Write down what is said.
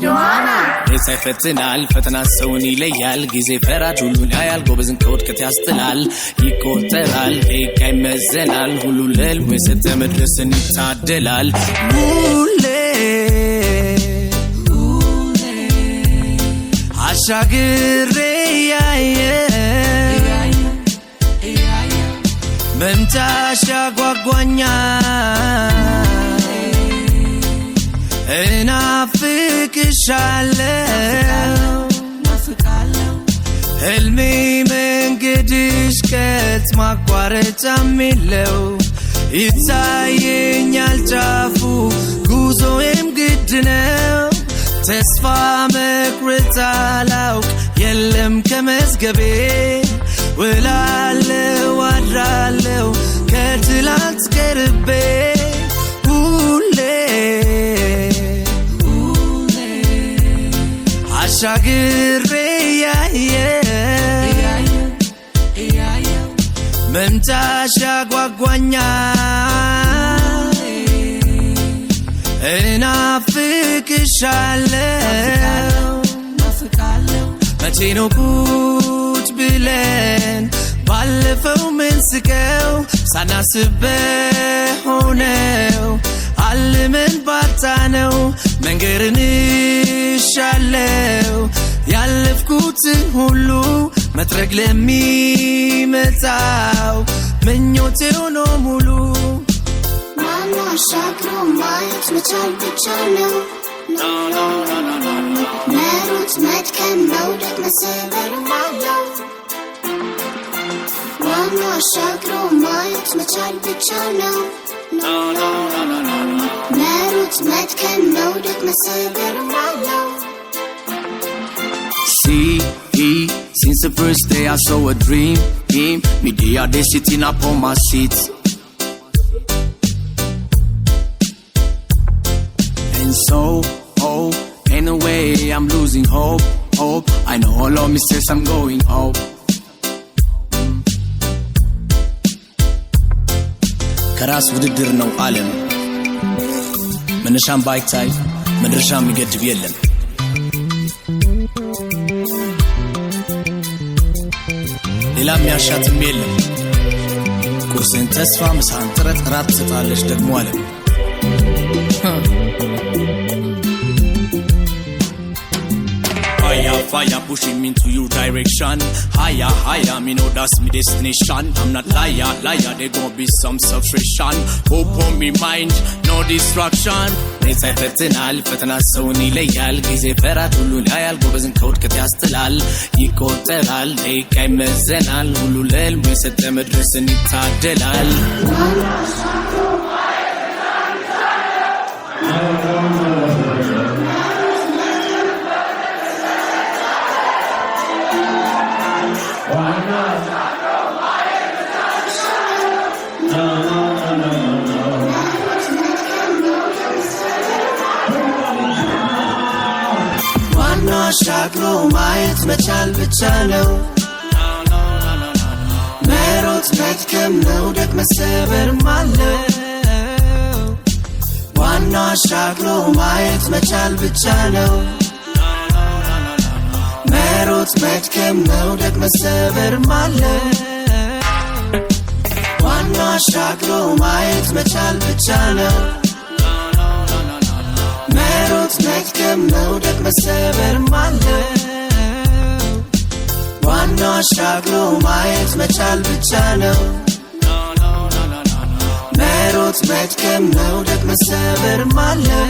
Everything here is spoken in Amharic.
ዮሐና ይፈትናል ፈተና ሰውን ይለያል ጊዜ ፈራጅ ሁሉን ያያል ጎበዝን ከውድቀት ያስጥላል ይቆጠራል ደቂቃ ይመዘናል ሁሉ ለህልሙ የሰጠ መድረስን ይታደላል ሁሌ አሻግሬ ያየ መምጫሽ ያጓጓኛል እናፍቅሻለሁ ህልሜ መንገድሽ ከት ማቋረጫም የለው ይታየኛል ጫፉ ጉዞዬም ግድ ነው ተስፋ መቁረጥ አላውቅ የለም ከመዝገቤ ውላለሁ አድራለሁ ከትላንት ቀርቤ አሻግሬ ያየ መምጫሽ ያጓጓኛል እናፍቅሻለሁ መቼ ነው ቁጭ ብለን ባለፈው ምንስቀው ሳናስብ ሆነው አልመን ባጣነው መንገርን ሻለው ያለፍኩትን ሁሉ መጥረግ ለሚመጣው ምኞቴ ሆኖ ሙሉ ማን አሻግሮ ማየት መቻል ብቻ ነው መሮጥ መድከም መውደቅ መሰበር አለው ማን አሻግሮ ማየት መቻል ብቻ ነው መሮጥ መድከም መውደቅ መሰበር አለው Since the first day I saw a dream me day I dey sitting up on my seat and so in a way I'm losing hope I know all of me says I'm going up ከራስ ውድድር ነው ዓለም መነሻም ባይታይ መድረሻም ይገድብ የለም ሌላ የሚያሻትም የለም ቁርስን ተስፋ ምሳን ጥረት ራት ትሰጣለች ደግሞ ዓለም Fire pushing me into your direction Higher, me know that's me destination I'm not liar, there gon' be some sufferation Hope on me mind, no distraction ይፈትናል ፈተና ሰውን ይለያል ጊዜ ፈራጅ ሁሉን ያያል ጎበዝን ከውድቀት ያስጥላል ይቆጠራል ደቂቃ ይመዘናል ሁሉ ለህልሙ የሰጠ መድረስን ይታደላል አሻግሮ ማየት መቻል ብቻ ነው መሮጥ መድከም መውደቅ መሰበርም አለው ዋና አሻግሮ ማየት መቻል ብቻ ነው መሮጥ መድከም መውደቅ መሰበርም አለው ዋና አሻግሮ ማየት መቻል ብቻ ነው መሮጥ መድከም መውደቅ መሰበርም አለው ዋና አሻግሮ ማየት መቻል ብቻ ነው መሮጥ መድከም መውደቅ መሰበርም አለው